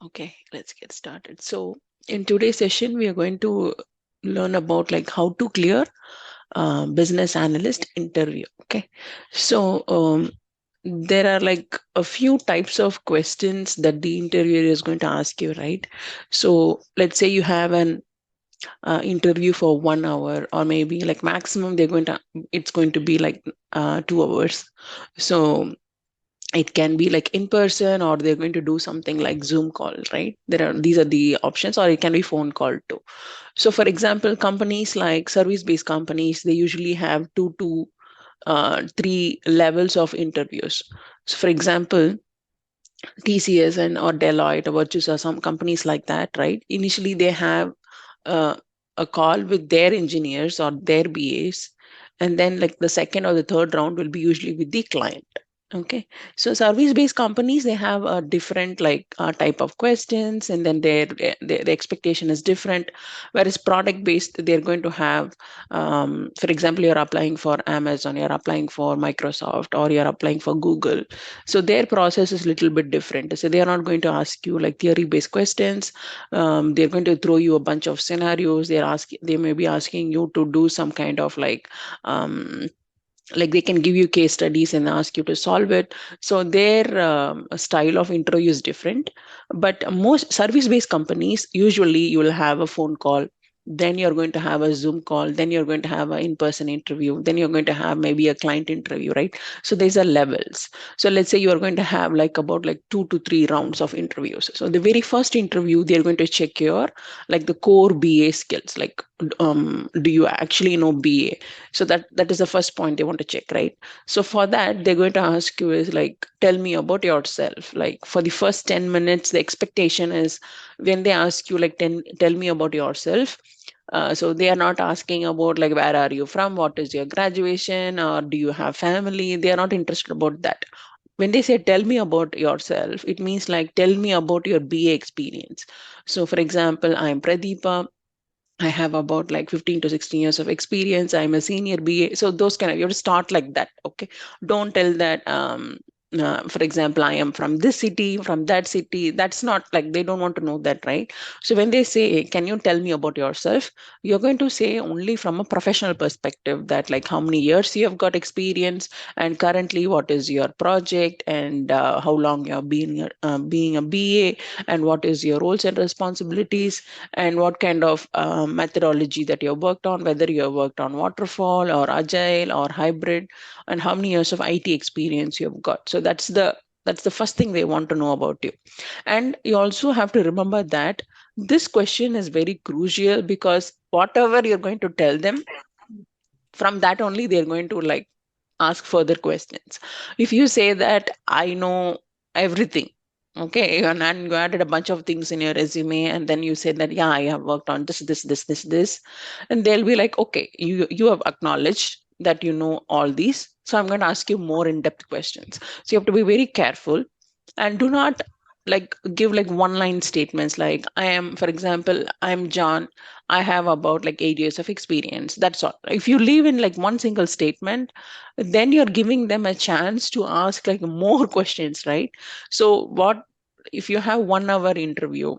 Okay, let's get started. So in today's session, we are going to learn about like how to clear business analyst interview. Okay, so there are like a few types of questions that the interviewer is going to ask you, right? So let's say you have an interview for 1 hour, or maybe like maximum it's going to be like 2 hours. So it can be like in person, or they're going to do something like Zoom call, right? These are the options, or it can be phone call too. So for example, companies like service based companies, they usually have 2 to 3 levels of interviews. So for example, TCS and or Deloitte or Virtus or some companies like that, right? Initially they have uh, a call with their engineers or their BAs, and then like the second or the third round will be usually with the client. Okay, so service-based companies, they have a different like type of questions, and then their expectation is different. Whereas product-based, they're going to have, for example, you're applying for Amazon, you're applying for Microsoft, or you're applying for Google. So their process is a little bit different. So they are not going to ask you like theory-based questions. They're going to throw you a bunch of scenarios. They may be asking you to do some kind of like they can give you case studies and ask you to solve it. So their style of interview is different. But most service-based companies, usually you will have a phone call, then you're going to have a Zoom call, then you're going to have an in-person interview, then you're going to have maybe a client interview, right? So these are levels. So let's say you're going to have like about like 2 to 3 rounds of interviews. So the very first interview, they're going to check your like the core BA skills, like do you actually know BA? So that is the first point they want to check, right? So for that, they're going to ask you is like, tell me about yourself. Like for the first 10 minutes, the expectation is when they ask you like tell me about yourself. So they are not asking about like where are you from, what is your graduation, or do you have family. They are not interested about that. When they say tell me about yourself, it means like tell me about your BA experience. So for example, I'm Pradeepa. I have about like 15 to 16 years of experience. I'm a senior BA. So those kind of, you have to start like that. Okay. Don't tell that, for example, I am from this city, from that city. That's not like, they don't want to know that, right? So when they say, can you tell me about yourself? You're going to say only from a professional perspective, that like how many years you have got experience, and currently what is your project, and how long you have been being a BA, and what is your roles and responsibilities, and what kind of methodology that you have worked on, whether you have worked on waterfall or agile or hybrid, and how many years of IT experience you have got. So that's the first thing they want to know about you. And you also have to remember that this question is very crucial, because whatever you're going to tell them, from that only they're going to like ask further questions. If you say that I know everything, okay, and you added a bunch of things in your resume, and then you say that yeah, I have worked on this, and they'll be like, okay, you have acknowledged that you know all these, so I'm going to ask you more in-depth questions. So you have to be very careful, and do not like give like one line statements like, I am, for example, I'm John, I have about like 8 years of experience. That's all. If you leave in like one single statement, then you're giving them a chance to ask like more questions, right? So what if you have 1 hour interview,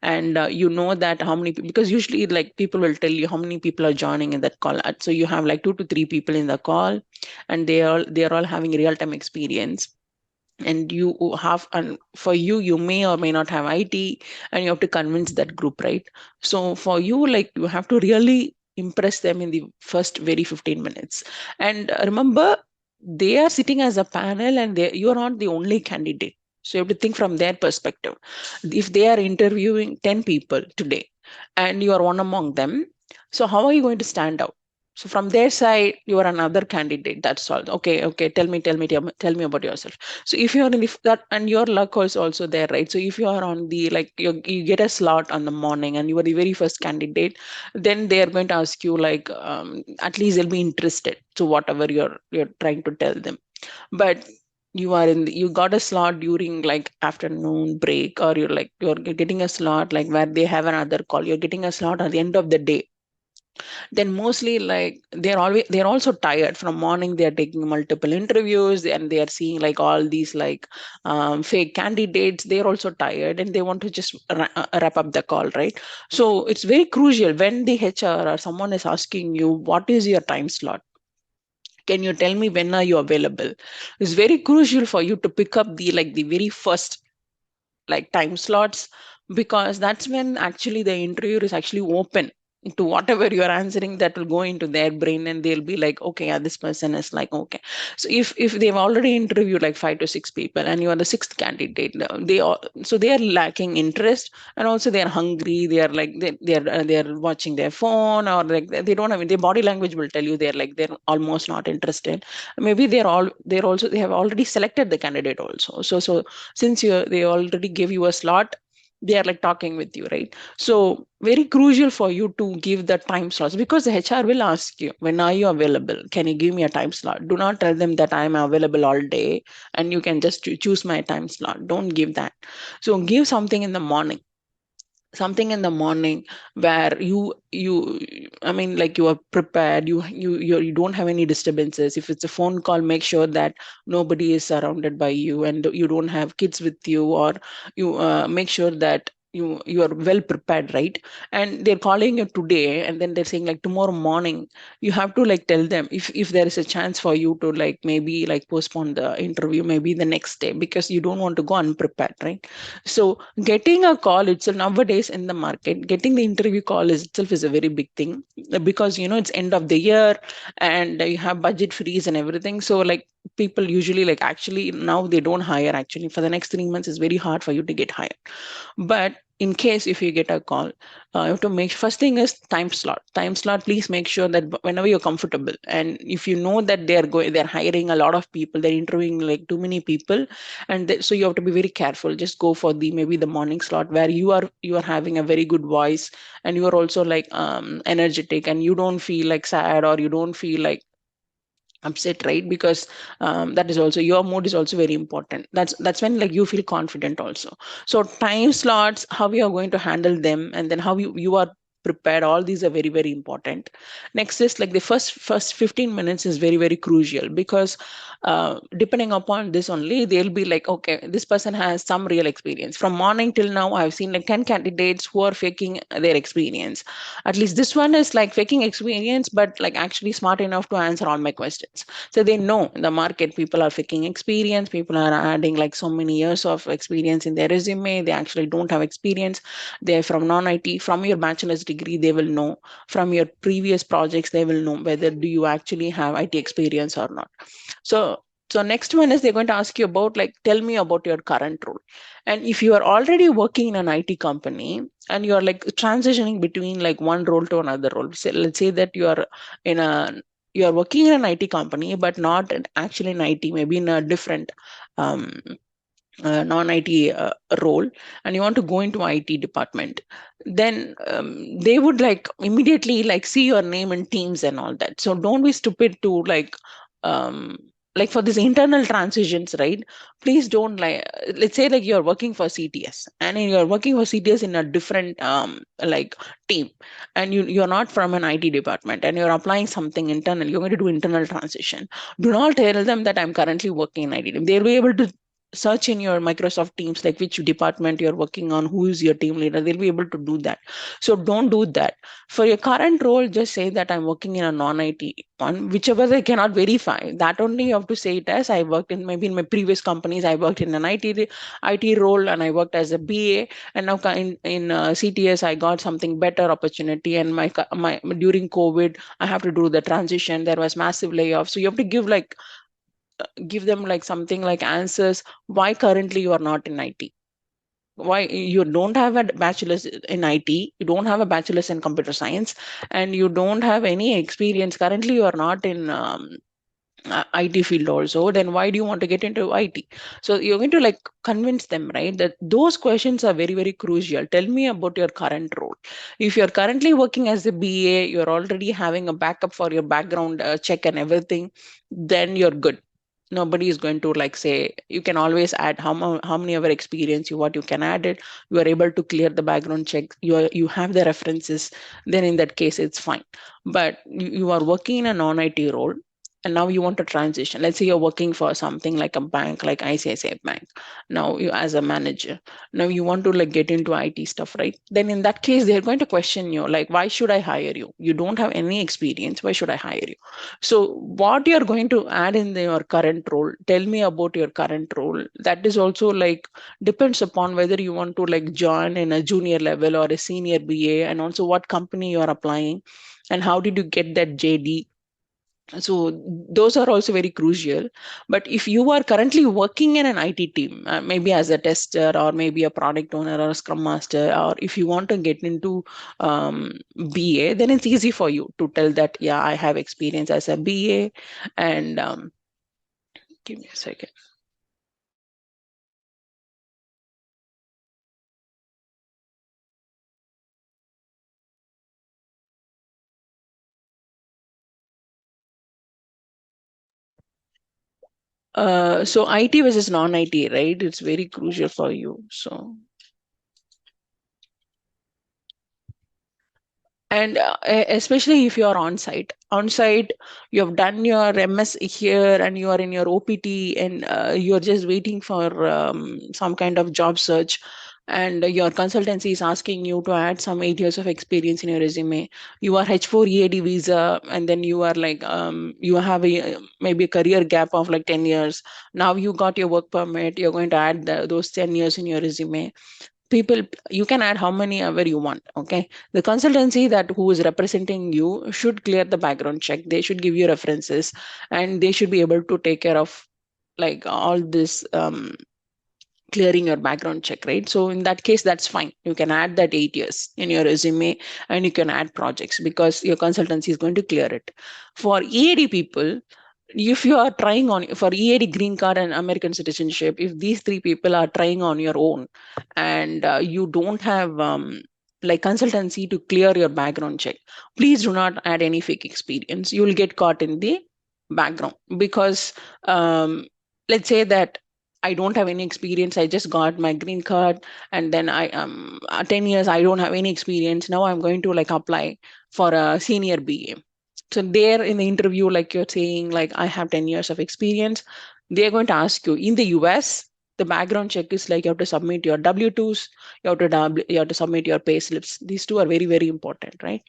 and you know that how many people, because usually like people will tell you how many people are joining in that call. So you have like 2 to 3 people in the call, and they are all having real time experience, and you have, and for you, you may or may not have IT, and you have to convince that group, right? So for you, like you have to really impress them in the first very 15 minutes. And remember, they are sitting as a panel, and you are not the only candidate. So you have to think from their perspective. If they are interviewing 10 people today, and you are one among them, so how are you going to stand out? So from their side, you are another candidate. That's all. Okay. Tell me about yourself. So if you're in that, and your luck is also there, right? So if you are on the like you get a slot on the morning, and you are the very first candidate, then they are going to ask you like, at least they'll be interested. So whatever you're trying to tell them. But you got a slot during like afternoon break, or you're getting a slot like where they have another call. You're getting a slot at the end of the day. then mostly like they're also tired from morning. They're taking multiple interviews and they are seeing like all these like fake candidates. They're also tired and they want to just wrap up the call, right? So it's very crucial when the HR or someone is asking you what is your time slot, can you tell me when are you available. It's very crucial for you to pick up the like the very first like time slots, because that's when actually the interviewer is actually open to whatever you are answering, that will go into their brain and they'll be like, okay, yeah, this person is like okay. So if they've already interviewed like 5 to 6 people and you are the sixth candidate, they all, so they are lacking interest, and also they are hungry, they are like they're watching their phone, or like they don't have their body language will tell you they're like they're almost not interested. Maybe they're also they have already selected the candidate also. So since they already give you a slot, they are like talking with you, right? So very crucial for you to give the time slots, because the HR will ask you when are you available, can you give me a time slot. Do not tell them that I am available all day and you can just choose my time slot. Don't give that. So give something in the morning, something in the morning where you I mean like you are prepared, you don't have any disturbances. If it's a phone call, make sure that nobody is surrounded by you and you don't have kids with you, or you make sure that you are well prepared, right? And they're calling you today and then they're saying like tomorrow morning, you have to like tell them if there is a chance for you to like maybe like postpone the interview maybe the next day, because you don't want to go unprepared, right? So getting a call itself nowadays in the market, getting the interview call is itself is a very big thing, because it's end of the year and you have budget freeze and everything. So like people usually like actually now they don't hire actually for the next 3 months. It's very hard for you to get hired. But in case if you get a call, you have to make first thing is time slot. Time slot. Please make sure that whenever you're comfortable, and if you know that they're hiring a lot of people, they're interviewing like too many people, and so you have to be very careful. Just go for the maybe the morning slot where you are having a very good voice and you are also like energetic and you don't feel like sad or you don't feel like upset, right? Because that is also your mood is also very important. That's when like you feel confident also. So time slots, how you are going to handle them, and then how you are prepared, all these are very very important. Next is like the first 15 minutes is very very crucial, because depending upon this only they'll be like, okay, this person has some real experience. From morning till now I've seen like 10 candidates who are faking their experience. At least this one is like faking experience but like actually smart enough to answer all my questions. So they know in the market people are faking experience, people are adding like so many years of experience in their resume, they actually don't have experience. They're from non-IT. From your bachelor's degree they will know, from your previous projects they will know whether do you actually have IT experience or not. So next one is they're going to ask you about like tell me about your current role. And if you are already working in an IT company and you're like transitioning between like one role to another role, so let's say that in a you are working in an IT company but not actually in IT, maybe in a different um, non-IT role, and you want to go into IT department, then they would like immediately like see your name in Teams and all that. So don't be stupid to um, like for these internal transitions, right? Please don't like, let's say like you're working for CTS and you're working for CTS in a different like team, and you're not from an IT department and you're applying something internal, you're going to do internal transition. Do not tell them that I'm currently working in IT. They'll be able to search in your Microsoft Teams, like which department you're working on, who is your team leader. They'll be able to do that. So don't do that. For your current role, just say that I'm working in a non-IT one, whichever they cannot verify. That only you have to say it as I worked in maybe in my previous companies, I worked in an IT role and I worked as a BA, and now in CTS I got something better opportunity, and my during COVID I have to do the transition. There was massive layoff, so you have to give them like something like answers why currently you are not in IT, why you don't have a bachelor's in IT, you don't have a bachelor's in computer science, and you don't have any experience. Currently, you are not in IT field also. Then why do you want to get into IT? So you're going to like convince them, right? That those questions are very, very crucial. Tell me about your current role. If you're currently working as a BA, you're already having a backup for your background check and everything, then you're good. Nobody is going to like say, you can always add how many ever experience you what you can add it. You are able to clear the background check. You have the references. Then in that case, it's fine. But you are working in a non-IT role, and now you want to transition. Let's say you're working for something like a bank, like ICICI Bank. Now you as a manager, now you want to like get into IT stuff, right? Then in that case, they're going to question you, like, why should I hire you? You don't have any experience. Why should I hire you? So what you're going to add in your current role, tell me about your current role. That is also like depends upon whether you want to like join in a junior level or a senior BA, and also what company you are applying and how did you get that JD. So those are also very crucial. But if you are currently working in an IT team, maybe as a tester or maybe a product owner or a scrum master, or if you want to get into BA, then it's easy for you to tell that, yeah, I have experience as a BA. And give me a second. So IT versus non-IT, right? It's very crucial for you. So and especially if you are on site, you have done your MS here and you are in your OPT, and you're just waiting for some kind of job search, and your consultancy is asking you to add some 8 years of experience in your resume. You are H4 EAD visa, and then you are like you have a maybe a career gap of like 10 years. Now you got your work permit, you're going to add those 10 years in your resume. People, you can add how many ever you want. Okay, the consultancy that who is representing you should clear the background check. They should give you references, and they should be able to take care of like all this clearing your background check, right? So in that case, that's fine. You can add that 8 years in your resume, and you can add projects because your consultancy is going to clear it. For EAD people, if you are trying on for EAD, green card and American citizenship, if these three people are trying on your own, and you don't have like consultancy to clear your background check, please do not add any fake experience. You will get caught in the background because let's say that I don't have any experience. I just got my green card, and then I 10 years I don't have any experience. Now I'm going to like apply for a senior BA. So there in the interview, like you're saying, like I have 10 years of experience, they're going to ask you. In the US, the background check is like you have to submit your W-2s, you have to submit your pay slips. These two are very, very important, right?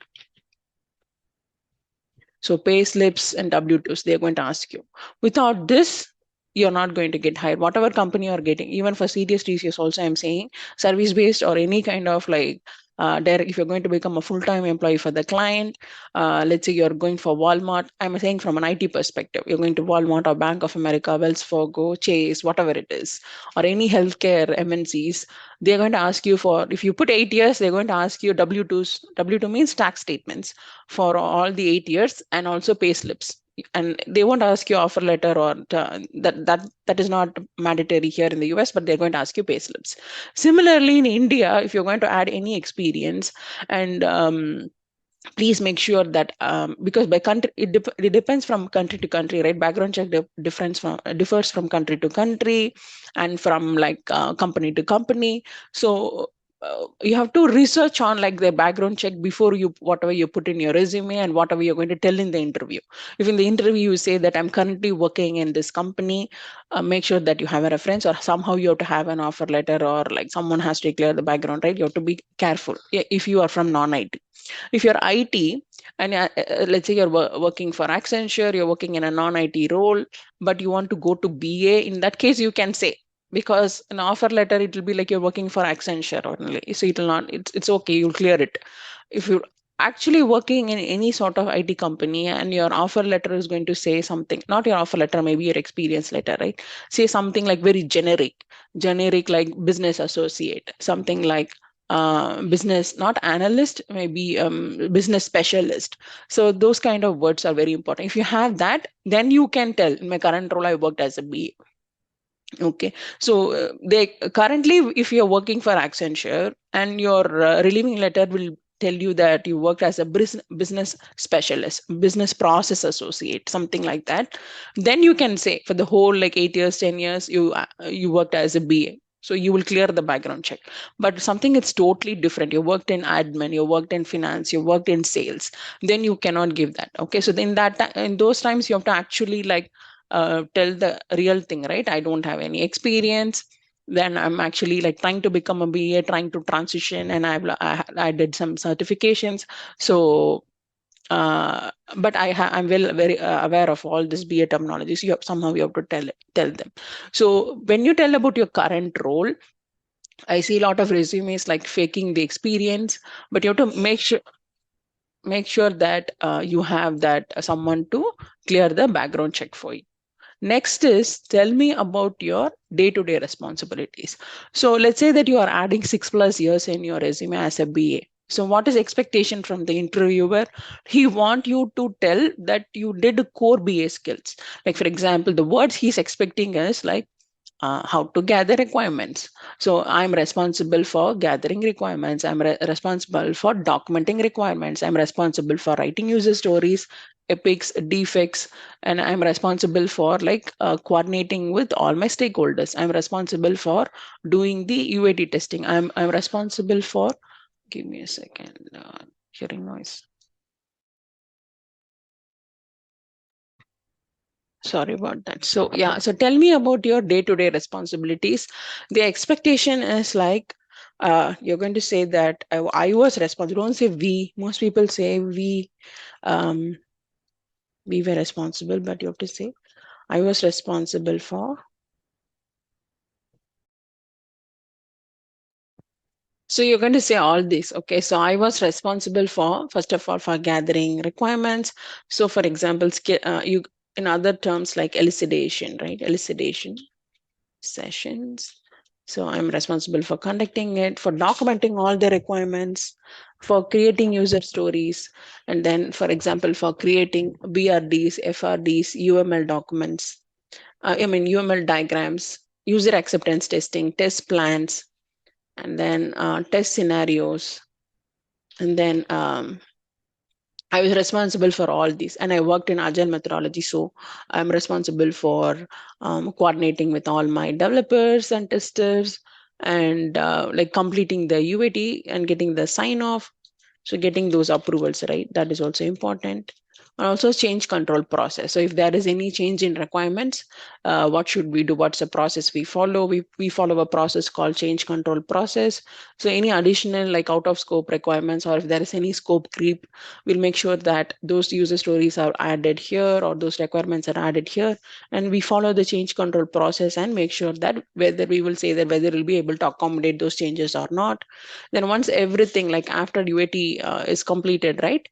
So pay slips and W-2s, they're going to ask you. Without this, you're not going to get hired. Whatever company you're getting, even for CDS, TCS also, I'm saying service-based or any kind of like direct, if you're going to become a full-time employee for the client, let's say you're going for Walmart, I'm saying from an IT perspective, you're going to Walmart or Bank of America, Wells Fargo, Chase, whatever it is, or any healthcare MNCs, they're going to ask you for, if you put 8 years, they're going to ask you W-2s. W-2 means tax statements for all the 8 years, and also pay slips. And they won't ask you offer letter or that is not mandatory here in the US, but they're going to ask you pay slips. Similarly, in India, if you're going to add any experience, and please make sure that because by country it depends from country to country, right? Background check differs from country to country, and from like company to company. So you have to research on like the background check before you whatever you put in your resume and whatever you're going to tell in the interview. If in the interview you say that I'm currently working in this company, make sure that you have a reference, or somehow you have to have an offer letter, or like someone has to clear the background, right? You have to be careful. If you are from non-IT, if you're IT, and let's say you're working for Accenture, you're working in a non-IT role, but you want to go to BA, in that case, you can say, because an offer letter, it will be like you're working for Accenture only. So it will not, it's okay, you'll clear it. If you're actually working in any sort of IT company and your offer letter is going to say something, not your offer letter, maybe your experience letter, right? Say something like very generic like business associate, something like business, not analyst, maybe business specialist. So those kind of words are very important. If you have that, then you can tell, in my current role, I worked as a BA. Okay, so they currently, if you're working for Accenture and your relieving letter will tell you that you worked as a business specialist, business process associate, something like that, then you can say for the whole like 8 years, 10 years, you worked as a BA. So you will clear the background check. But something it's totally different. You worked in admin, you worked in finance, you worked in sales. Then you cannot give that. Okay, so in in those times you have to actually like tell the real thing, right? I don't have any experience. Then I'm actually like trying to become a BA, trying to transition, and I did some certifications. So but I'm well very aware of all this BA terminologies. Somehow you have to tell them. So when you tell about your current role, I see a lot of resumes like faking the experience, but you have to make sure that you have that someone to clear the background check for you. Next is tell me about your day-to-day responsibilities. So let's say that you are adding 6+ years in your resume as a BA. So what is expectation from the interviewer? He want you to tell that you did core BA skills. Like for example, the words he's expecting is like how to gather requirements. So I'm responsible for gathering requirements. I'm responsible for documenting requirements. I'm responsible for writing user stories, epics, defects, and I'm responsible for like coordinating with all my stakeholders. I'm responsible for doing the UAT testing. I'm responsible for. Give me a second. Hearing noise. Sorry about that. So yeah, so tell me about your day-to-day responsibilities. The expectation is like you're going to say that I was responsible. Don't say we. Most people say um, we were responsible, but you have to say I was responsible for. So you're going to say all this. Okay, so I was responsible for, first of all, for gathering requirements. So for example, you in other terms like elucidation, right? Elucidation sessions. So I'm responsible for conducting it, for documenting all the requirements, for creating user stories, and then, for example, for creating BRDs, FRDs, UML documents, UML diagrams, user acceptance testing, test plans, and then test scenarios. And then I was responsible for all these, and I worked in agile methodology. So I'm responsible for coordinating with all my developers and testers, and like completing the UAT and getting the sign off. So getting those approvals, right? That is also important. And also change control process. So if there is any change in requirements, what should we do? What's the process we follow? We follow a process called change control process. So any additional like out of scope requirements, or if there is any scope creep, we'll make sure that those user stories are added here or those requirements are added here. And we follow the change control process and make sure that whether we will say that whether we'll be able to accommodate those changes or not. Then once everything like after UAT is completed, right?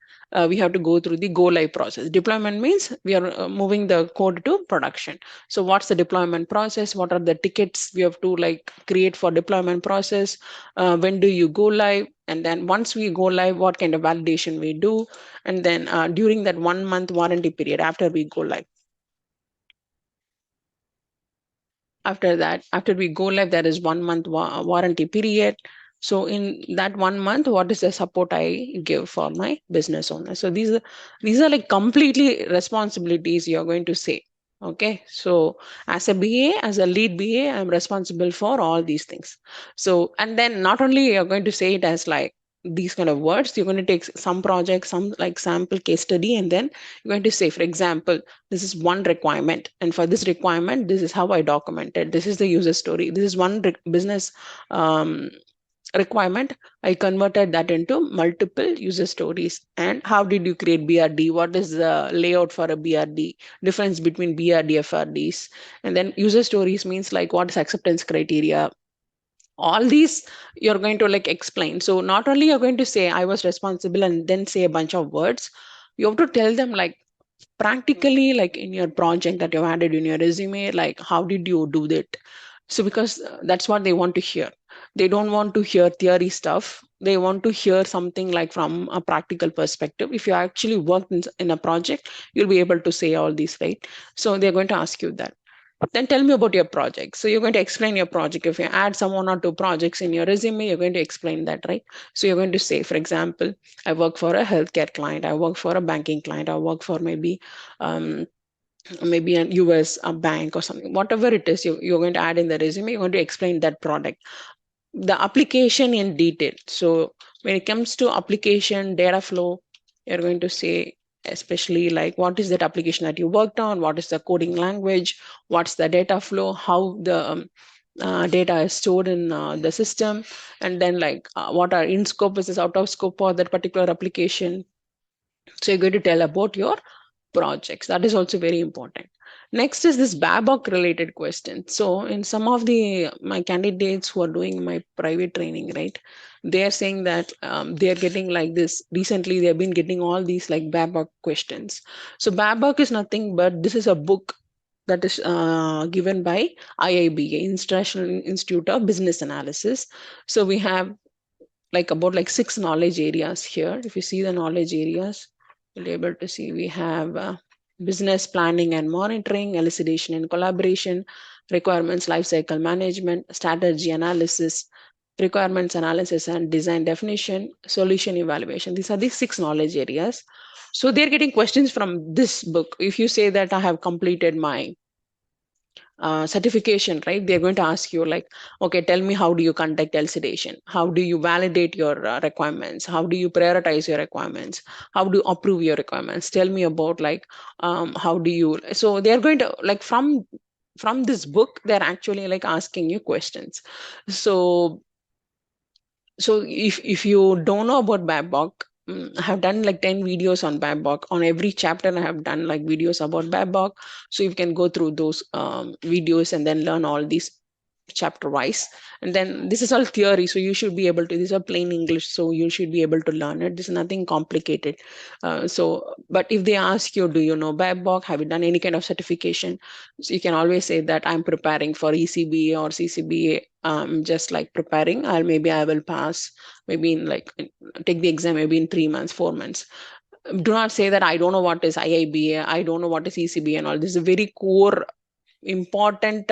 We have to go through the go live process. Deployment means we are moving the code to production. So what's the deployment process? What are the tickets we have to like create for deployment process? When do you go live? And then once we go live, what kind of validation we do? And then during that 1 month warranty period after we go live. After that, after we go live, there is 1 month warranty period. So in that 1 month, what is the support I give for my business owner? So these are like completely responsibilities you're going to say. Okay, so as a BA, as a lead BA, I'm responsible for all these things. So, and then not only you're going to say it as like these kind of words, you're going to take some project, some like sample case study, and then you're going to say, for example, this is one requirement, and for this requirement, this is how I documented. This is the user story. This is one business um, requirement. I converted that into multiple user stories. And how did you create BRD? What is the layout for a BRD? Difference between BRD, FRDs. And then user stories means like what is acceptance criteria? All these you're going to like explain. So not only you're going to say I was responsible and then say a bunch of words, you have to tell them like practically, like in your project that you've added in your resume, like how did you do that? So because that's what they want to hear. They don't want to hear theory stuff. They want to hear something like from a practical perspective. If you actually worked in a project, you'll be able to say all these, right? So they're going to ask you that. Then tell me about your project. So you're going to explain your project. If you add some one or two projects in your resume, you're going to explain that, right? So you're going to say, for example, I work for a healthcare client, I work for a banking client, I work for um, maybe an US a bank or something, whatever it is you're going to add in the resume, you're going to explain that product, the application in detail. So when it comes to application data flow, you're going to say especially like what is that application that you worked on, what is the coding language, what's the data flow, how the data is stored in the system, and then like what are in scope versus out of scope for that particular application. So you're going to tell about your projects. That is also very important. Next is this Babok related question. So in some of the my candidates who are doing my private training, right, they are saying that they are getting like this. Recently, they have been getting all these like Babok questions. So Babok is nothing but this is a book that is given by IIBA, International Institute of Business Analysis. So we have like about like 6 knowledge areas here. If you see the knowledge areas, you'll be able to see we have business planning and monitoring, elucidation and collaboration, requirements lifecycle management, strategy analysis, requirements analysis and design definition, solution evaluation. These are the 6 knowledge areas. So they're getting questions from this book. If you say that I have completed my certification, right? They're going to ask you like, okay, tell me how do you conduct elucidation? How do you validate your requirements? How do you prioritize your requirements? How do you approve your requirements? Tell me about like how do you? So they're going to like from this book, they're actually like asking you questions. So if you don't know about Babok, I have done like 10 videos on Babok. On every chapter, I have done like videos about Babok. So you can go through those videos and then learn all these chapter wise. And then this is all theory, so you should be able to, these are plain English, so you should be able to learn it. This is nothing complicated. But if they ask you, do you know Babok, have you done any kind of certification, so you can always say that I'm preparing for ECBA or CCBA, just like preparing, or maybe I will pass maybe in like take the exam maybe in 3 months, 4 months. Do not say that I don't know what is IIBA, I don't know what is ECBA and all. This is a very core important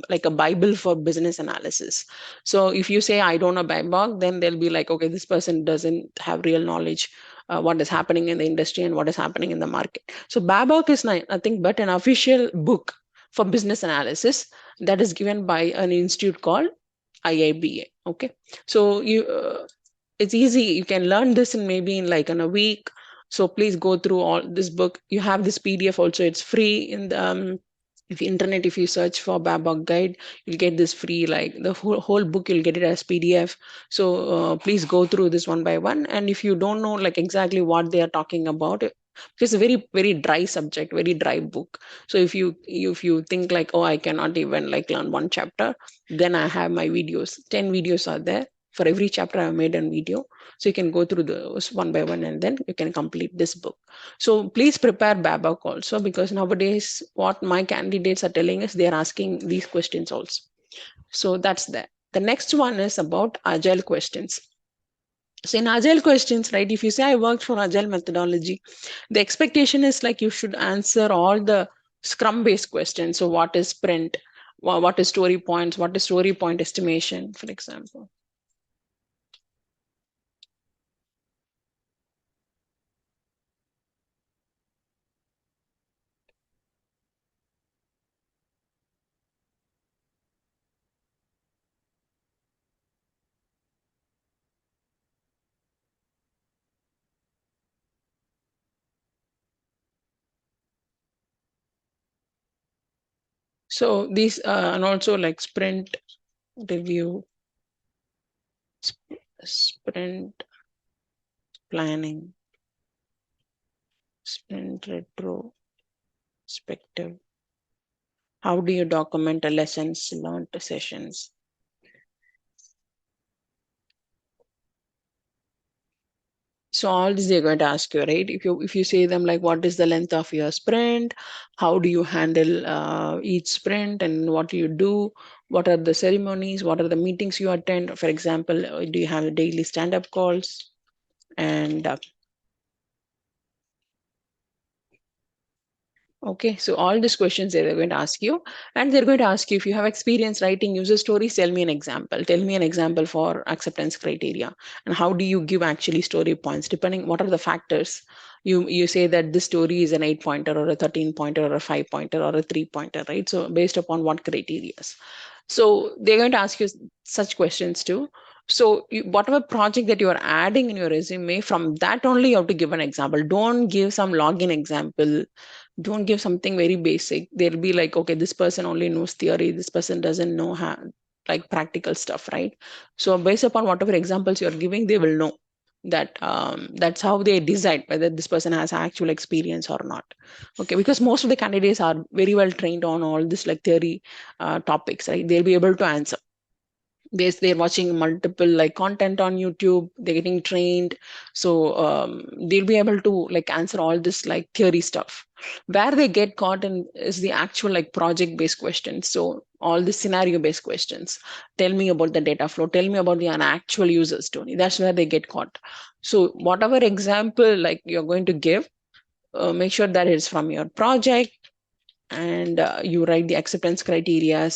like a bible for business analysis. So if you say I don't know Babok, then they'll be like, okay, this person doesn't have real knowledge what is happening in the industry and what is happening in the market. So Babok is nothing but an official book for business analysis that is given by an institute called IIBA. Okay, so it's easy, you can learn this in maybe in like in a week. So please go through all this book. You have this PDF also, it's free in the if you internet, if you search for Babok guide, you'll get this free, like the whole book, you'll get it as PDF. So please go through this one by one. And if you don't know like exactly what they are talking about, it's a very very dry subject, very dry book. So if you think like, oh, I cannot even like learn one chapter, then I have my videos. 10 videos are there. For every chapter I have made a video, so you can go through those one by one and then you can complete this book. So please prepare Babok also, because nowadays what my candidates are telling us, they are asking these questions also. So that's that. The next one is about agile questions. So in agile questions, right, if you say I worked for agile methodology, the expectation is like you should answer all the scrum based questions. So what is sprint? What is story points? What is story point estimation, for example? So these and also like sprint review, sprint planning, sprint retrospective. How do you document the lessons learned sessions? So all this they're going to ask you, right? If you say them like, what is the length of your sprint? How do you handle each sprint, and what do you do? What are the ceremonies? What are the meetings you attend? For example, do you have daily stand-up calls? And Okay, so all these questions they're going to ask you, and they're going to ask you if you have experience writing user stories, tell me an example. Tell me an example for acceptance criteria, and how do you give actually story points depending what are the factors. You say that this story is an 8 pointer or a 13 pointer or a 5 pointer or a 3 pointer, right? So based upon what criteria. So they're going to ask you such questions too. So whatever project that you are adding in your resume, from that only you have to give an example. Don't give some login example. Don't give something very basic. They'll be like, okay, this person only knows theory. This person doesn't know how, like practical stuff, right? So based upon whatever examples you're giving, they will know that that's how they decide whether this person has actual experience or not. Okay, because most of the candidates are very well trained on all this like theory topics, right? They'll be able to answer. They're watching multiple like content on YouTube, they're getting trained. So they'll be able to like answer all this like theory stuff. Where they get caught in is the actual like project based questions. So all the scenario based questions. Tell me about the data flow, tell me about the an actual user story. That's where they get caught. So whatever example like you're going to give, make sure that it's from your project, and you write the acceptance criteria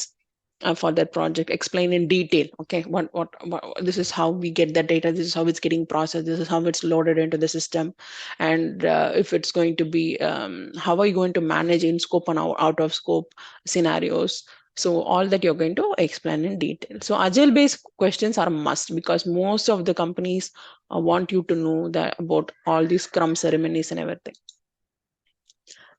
for that project. Explain in detail, okay, what this is how we get the data, this is how it's getting processed, this is how it's loaded into the system, and if it's going to be how are you going to manage in scope and out of scope scenarios. So all that you're going to explain in detail. So agile based questions are a must, because most of the companies want you to know that about all these scrum ceremonies and everything.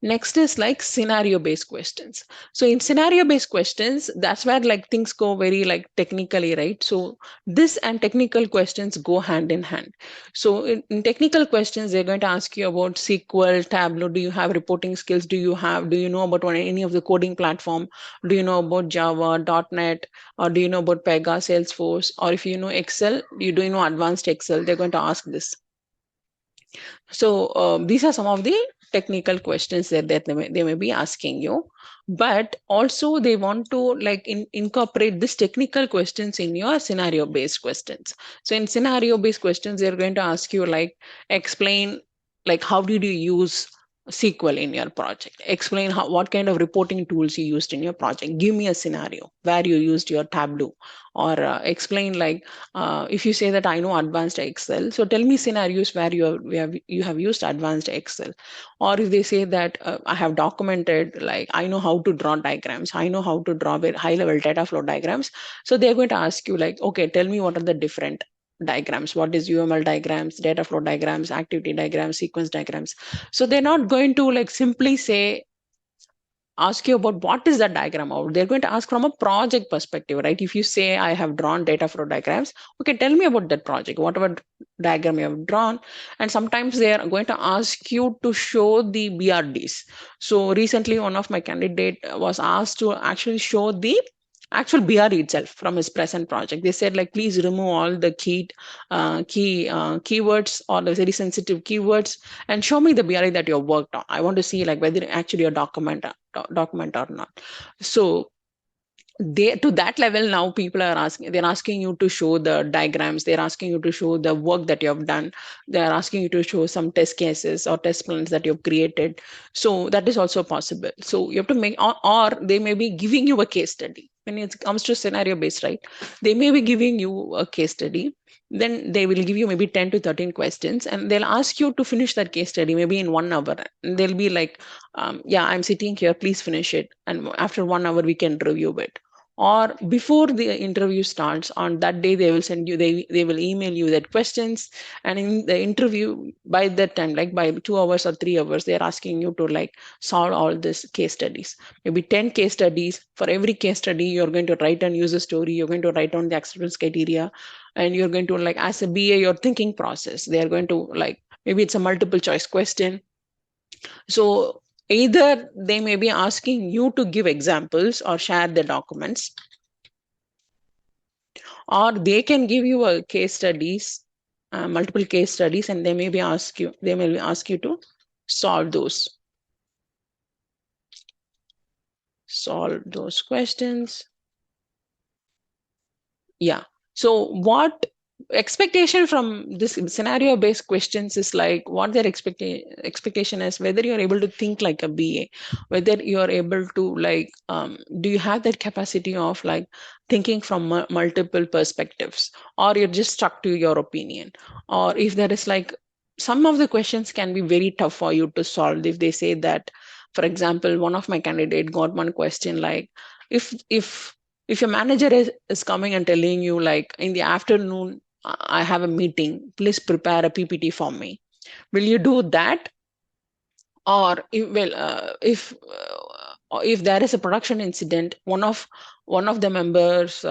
Next is like scenario based questions. So in scenario based questions, that's where like things go very like technically, right? So this and technical questions go hand in hand. So in technical questions, they're going to ask you about SQL, Tableau. Do you have reporting skills? Do you know about any of the coding platform? Do you know about Java, .NET, or do you know about Pega, Salesforce? Or if you know Excel, do you know advanced Excel? They're going to ask this. So these are some of the technical questions that they may be asking you, but also they want to like incorporate this technical questions in your scenario based questions. So in scenario based questions, they're going to ask you like explain like how did you use SQL in your project? Explain what kind of reporting tools you used in your project. Give me a scenario where you used your Tableau, or explain like if you say that I know advanced Excel, so tell me scenarios where you have used advanced Excel. Or if they say that I have documented, like I know how to draw diagrams, I know how to draw high level data flow diagrams. So they're going to ask you like, okay, tell me what are the different diagrams, what is UML diagrams, data flow diagrams, activity diagrams, sequence diagrams. So they're not going to like simply say ask you about what is that diagram of. They're going to ask from a project perspective, right? If you say I have drawn data flow diagrams, okay, tell me about that project, whatever diagram you have drawn. And sometimes they are going to ask you to show the BRDs. So recently one of my candidate was asked to actually show the actual BRD itself from his present project. They said like, please remove all the keywords or the very sensitive keywords and show me the BRD that you have worked on. I want to see like whether actually a document or not. So they to that level now people are asking, they're asking you to show the diagrams, they're asking you to show the work that you have done, they're asking you to show some test cases or test plans that you've created. So that is also possible. So you have to make, or they may be giving you a case study. When it comes to scenario based, right, they may be giving you a case study, then they will give you maybe 10 to 13 questions, and they'll ask you to finish that case study maybe in 1 hour. And they'll be like, yeah, I'm sitting here, please finish it, and after 1 hour we can review it. Or before the interview starts on that day, they will send you, they will email you that questions. And in the interview, by that time, like by 2 hours or 3 hours, they're asking you to like solve all these case studies, maybe 10 case studies. For every case study, you're going to write down user story, you're going to write down the acceptance criteria, and you're going to like, as a BA, your thinking process, they're going to like, maybe it's a multiple choice question. So either they may be asking you to give examples or share the documents, or they can give you a case studies, multiple case studies, and they may ask you to solve those questions. Yeah. So what expectation from this scenario based questions is like what their expectation is, whether you're able to think like a BA, whether you're able to like do you have that capacity of like thinking from multiple perspectives, or you're just stuck to your opinion, or if there is like some of the questions can be very tough for you to solve. If they say that, for example, one of my candidate got one question like, if your manager is coming and telling you like in the afternoon, I have a meeting, please prepare a PPT for me. Will you do that? Or if there is a production incident, one of the members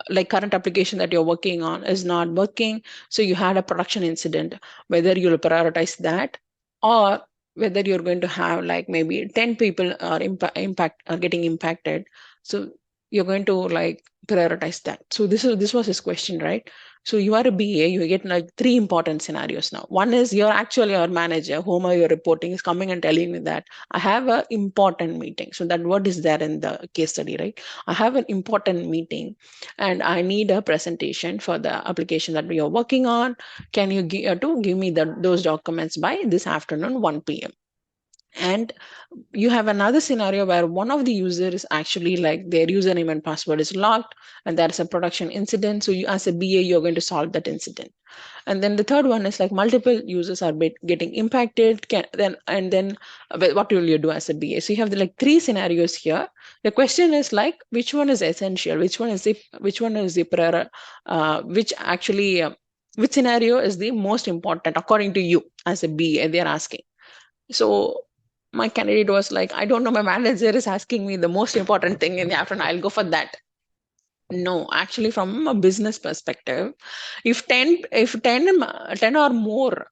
like current application that you're working on is not working, so you had a production incident, whether you'll prioritize that, or whether you're going to have like maybe 10 people are are getting impacted, so you're going to like prioritize that. So this was his question, right? So you are a BA, you get like three important scenarios now. One is you're actually your manager, whom are you reporting, is coming and telling me that I have an important meeting. So that what is there in the case study, right? I have an important meeting and I need a presentation for the application that we are working on. Can you give me those documents by this afternoon, 1 p.m.? And you have another scenario where one of the users is actually like their username and password is locked and there's a production incident. So you, as a BA, you're going to solve that incident. And then the third one is like multiple users are getting impacted. What will you do as a BA? So you have like three scenarios here. The question is like which one is essential, which one is the prior, which actually which scenario is the most important according to you as a BA? They're asking. So my candidate was like, I don't know, my manager is asking me the most important thing in the afternoon, I'll go for that. No, actually, from a business perspective, if 10 or more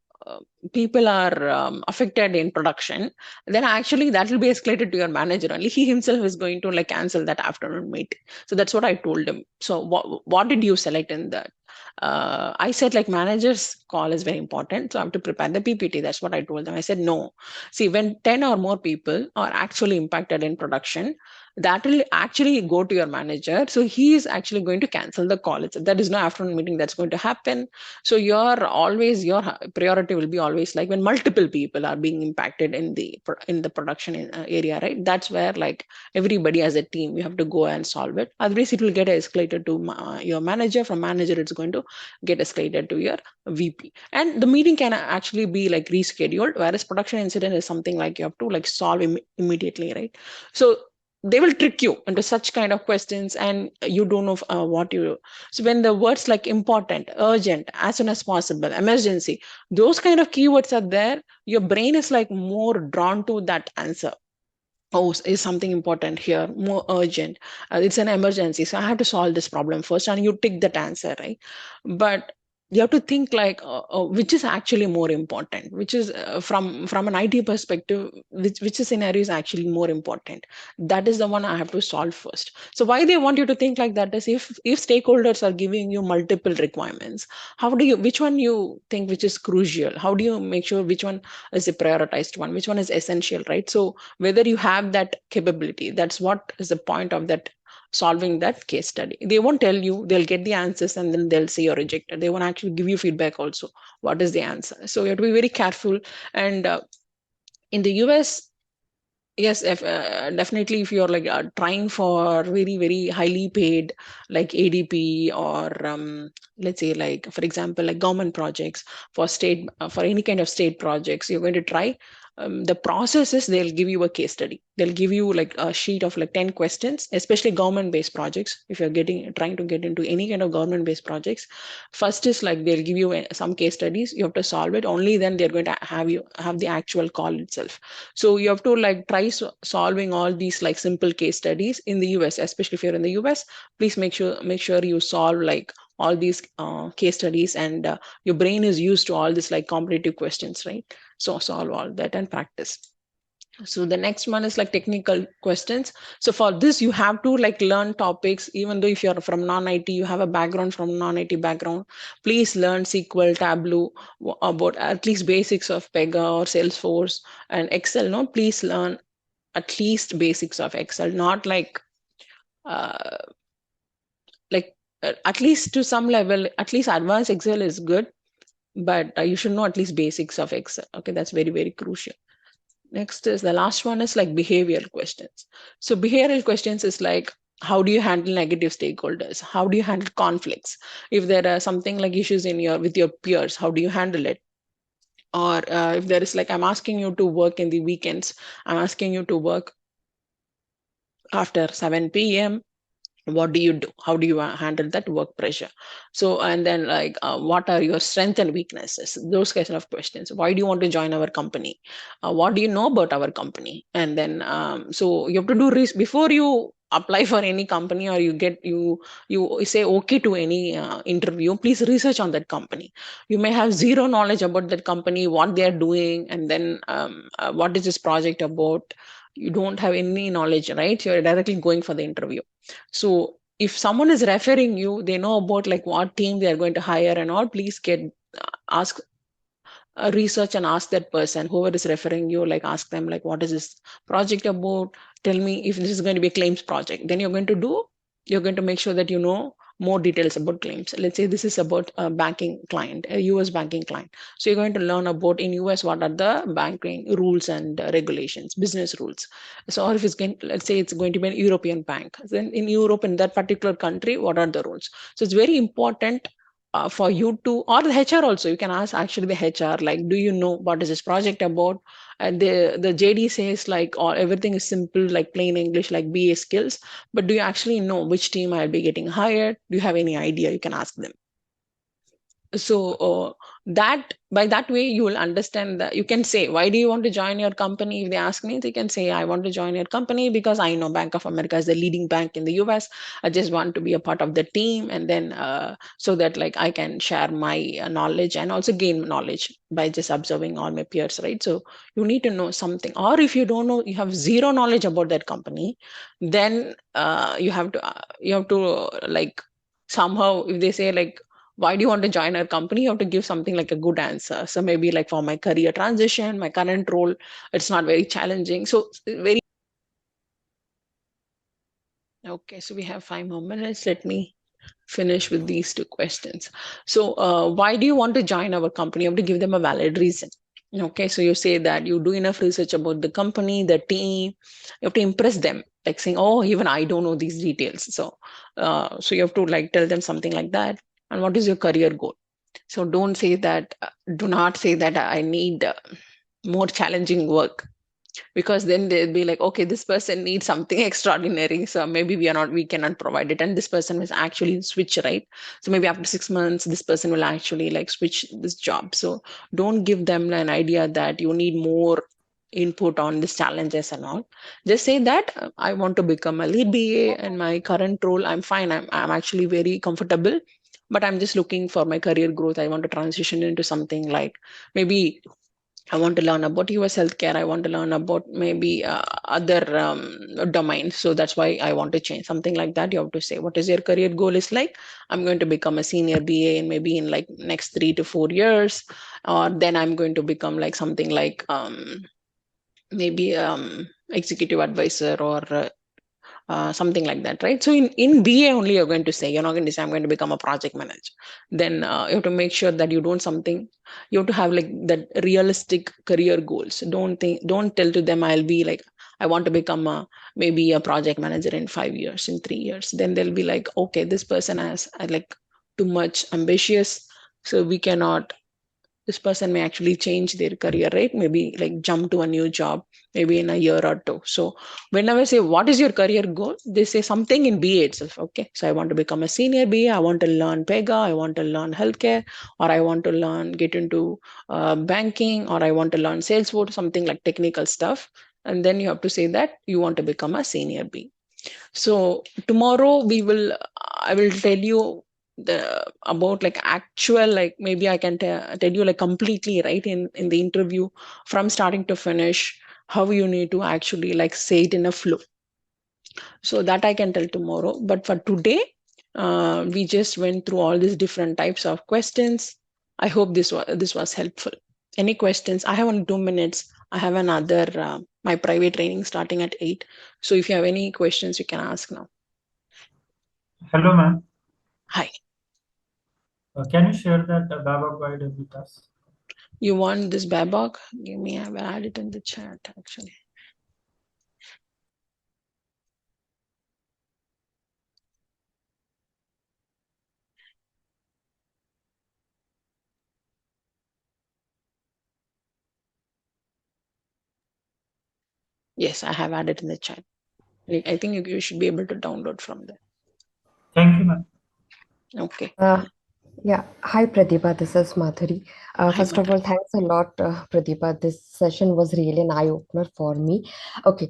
people are affected in production, then actually that will be escalated to your manager only. He himself is going to like cancel that afternoon meeting. So that's what I told him. So what did you select in that? I said like manager's call is very important, so I have to prepare the PPT. That's what I told them. I said no. See, when 10 or more people are actually impacted in production, that will actually go to your manager. So he is actually going to cancel the call. There is no afternoon meeting that's going to happen. So your priority will be always like when multiple people are being impacted in the production area, right? That's where like everybody as a team, you have to go and solve it. Otherwise, it will get escalated to your manager. From manager, it's going to get escalated to your VP. And the meeting can actually be like rescheduled, whereas production incident is something like you have to like solve immediately, right? So they will trick you into such kind of questions and you don't know what you. So when the words like important, urgent, as soon as possible, emergency, those kind of keywords are there, your brain is like more drawn to that answer. Oh, is something important here, more urgent, it's an emergency, so I have to solve this problem first, and you take that answer, right? But you have to think like which is actually more important, which is from an IT perspective, which scenario is actually more important. That is the one I have to solve first. So why they want you to think like that is, if stakeholders are giving you multiple requirements, how do you, which one you think which is crucial, how do you make sure which one is a prioritized one, which one is essential, right? So whether you have that capability, that's what is the point of that solving that case study. They won't tell you, they'll get the answers and then they'll say you're rejected. They won't actually give you feedback also, what is the answer. So you have to be very careful. And in the US, yes, definitely if you're like trying for very, very highly paid, like ADP or let's say like, for example, like government projects, for any kind of state projects, you're going to try. The process is they'll give you a case study. They'll give you like a sheet of like 10 questions, especially government-based projects. If you're trying to get into any kind of government-based projects, first is like they'll give you some case studies. You have to solve it. Only then they're going to have the actual call itself. So you have to like try solving all these like simple case studies in the US, especially if you're in the US. Please make sure you solve like all these case studies, and your brain is used to all this like competitive questions, right? So solve all that and practice. So the next one is like technical questions. So for this, you have to like learn topics, even though if you're from non-IT, you have a background from non-IT background, please learn SQL, Tableau, about at least basics of Pega or Salesforce and Excel. No, please learn at least basics of Excel, not like uh, like at least to some level, at least advanced Excel is good, but you should know at least basics of Excel. Okay, that's very, very crucial. Next is the last one is like behavioral questions. So behavioral questions is like, how do you handle negative stakeholders? How do you handle conflicts? If there are something like issues in your with your peers, how do you handle it? Or if there is like, I'm asking you to work in the weekends, I'm asking you to work after 7 p.m. What do you do? How do you handle that work pressure? So, and then like, what are your strengths and weaknesses? Those kinds of questions. Why do you want to join our company? What do you know about our company? And then so you have to do before you apply for any company, or you say okay to any interview. Please research on that company. You may have zero knowledge about that company, what they are doing, and then what is this project about. You don't have any knowledge, right? You're directly going for the interview. So if someone is referring you, they know about like what team they are going to hire and all. Please get ask research and ask that person, whoever is referring you, like ask them like, what is this project about? Tell me if this is going to be a claims project. Then you're going to make sure that you know more details about claims. Let's say this is about a banking client, a US banking client. So you're going to learn about in US what are the banking rules and regulations, business rules. So or if it's going, let's say it's going to be an European bank, then in Europe, in that particular country, what are the rules? So it's very important for you to, or the HR also, you can ask actually the HR, like, do you know what is this project about? And the JD says like, or everything is simple, like plain English, like BA skills. But do you actually know which team I'll be getting hired? Do you have any idea? You can ask them. So that by that way you will understand that you can say, why do you want to join your company? If they ask me, they can say, I want to join your company because I know Bank of America is the leading bank in the US. I just want to be a part of the team, and then so that like I can share my knowledge and also gain knowledge by just observing all my peers, right? So you need to know something. Or if you don't know, you have zero knowledge about that company, then you have to like somehow, if they say like, why do you want to join our company? You have to give something like a good answer. So maybe like, for my career transition, my current role, it's not very challenging. So very okay. So we have 5 more minutes. Let me finish with these two questions. So why do you want to join our company? You have to give them a valid reason. Okay, so you say that you do enough research about the company, the team. You have to impress them, like saying, "Oh, even I don't know these details." So you have to like tell them something like that. And what is your career goal? So don't say that, do not say that I need more challenging work, because then they'll be like, okay, this person needs something extraordinary. So maybe we cannot provide it. And this person will actually switch, right? So maybe after 6 months, this person will actually like switch this job. So don't give them an idea that you need more input on these challenges and all. Just say that I want to become a lead BA and my current role, I'm fine. I'm actually very comfortable, but I'm just looking for my career growth. I want to transition into something like, maybe I want to learn about US healthcare. I want to learn about maybe other domains. So that's why I want to change, something like that. You have to say, what is your career goal is like? I'm going to become a senior BA in maybe in like next 3 to 4 years. Or then I'm going to become like something like maybe executive advisor, or something like that, right? So in BA only you're going to say, you're not going to say I'm going to become a project manager. Then you have to make sure that you don't something, you have to have like that realistic career goals. Don't tell to them I'll be like, I want to become maybe a project manager in 5 years, in 3 years. Then they'll be like, okay, this person has like too much ambitious, so we cannot, this person may actually change their career, right? Maybe like jump to a new job, maybe in a year or two. So whenever I say, what is your career goal? They say something in BA itself. Okay. So I want to become a senior BA. I want to learn PEGA. I want to learn healthcare, or I want to get into banking, or I want to learn Salesforce, something like technical stuff. And then you have to say that you want to become a senior BA. So tomorrow I will tell you the about like actual, like maybe I can tell you like completely, right, in the interview from starting to finish, how you need to actually like say it in a flow. So that I can tell tomorrow. But for today, we just went through all these different types of questions. I hope this was helpful. Any questions? I have only 2 minutes. I have another my private training starting at 8. So if you have any questions, you can ask now. Hello, ma'am. Hi. Can you share that Babab guide with us? You want this Babok? Give me, I will add it in the chat actually. Yes, I have added in the chat. I think you should be able to download from there. Thank you, ma'am. Okay. Uh, yeah. Hi, Pratibha. This is Madhuri. Hi, First of all, Madhuri. thanks a lot, Pratibha. This session was really an eye-opener for me. Okay.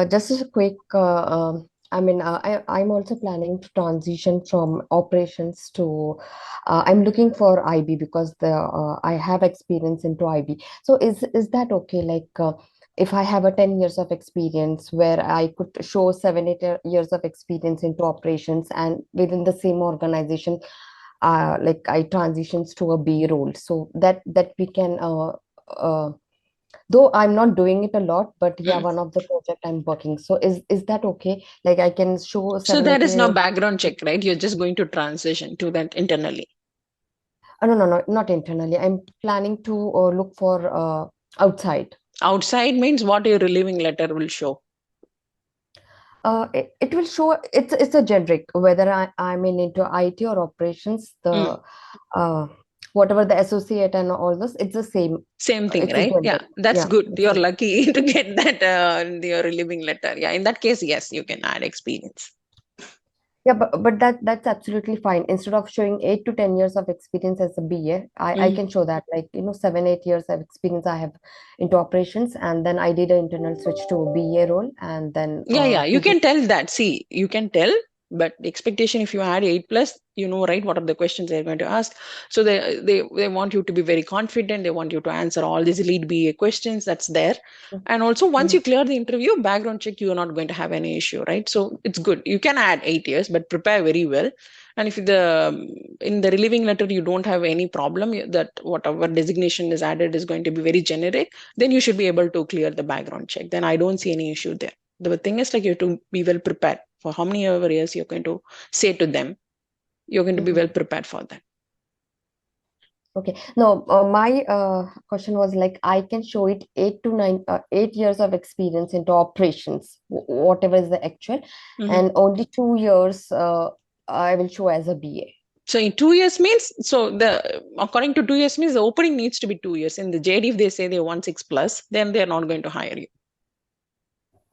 Just as a quick, I'm also planning to transition from operations to, I'm looking for IB because I have experience into IB. So is that okay? Like, if I have a 10 years of experience where I could show 7, 8 years of experience into operations and within the same organization, like I transitions to a B role, so that we can though I'm not doing it a lot, but yeah, Mm. one of the project I'm working. So is that okay? Like I can show So seven, there eight is no years. background check, right? You're just going to transition to that internally. No, no, no, not internally. I'm planning to look for outside. Outside means what your relieving letter will show. It will show it's a generic whether I'm into IT or operations. Mm. The uh, whatever the associate and all this, it's the same. Same thing, It's a right? Yeah, generic. that's Yeah, good. it's You're a lucky to get that your relieving letter. Yeah, in that case, yes, you can add experience. Yeah, but that's absolutely fine. Instead of showing 8 to 10 years of experience as a BA, I Mm. can show that, like, 7, 8 years of experience I have into operations, and then I did an internal switch to a BA role, and then Yeah, you two to can tell that. See, you can tell, but the expectation if you add 8 plus, you know, right, what are the questions they're going to ask. So they want you to be very confident. They want you to answer all these lead BA questions. That's there. And also, once Mhm. you clear the interview, background check, you're not going to have any issue, right? So it's good. You can add 8 years, but prepare very well. And if in the relieving letter you don't have any problem that whatever designation is added is going to be very generic, then you should be able to clear the background check. Then I don't see any issue there. The thing is like you have to be well prepared for how many ever years you're going to say to them. You're going to be well Mhm. prepared for that. Okay. No, my question was like I can show it 8 to 9, 8 years of experience into operations, whatever is the actual, Mhm. and only 2 years I will show as a BA. So in 2 years means, so the according to 2 years means the opening needs to be 2 years. In the JD, if they say they want 6 plus, then they're not going to hire you.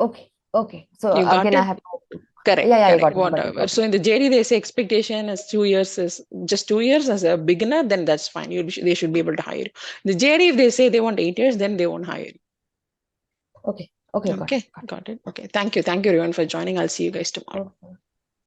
Okay. Okay. So You got again, I it? have to. Correct, Yeah, yeah, I correct. got it. I got it. Whatever. Okay. So in the JD, they say expectation is 2 years is just 2 years as a beginner, then that's fine. They should be able to hire you. The JD, if they say they want 8 years, then they won't hire Okay. Okay. you. Got it. Okay, got it. Okay, thank you. Thank you everyone for joining. I'll see you guys tomorrow. Got it.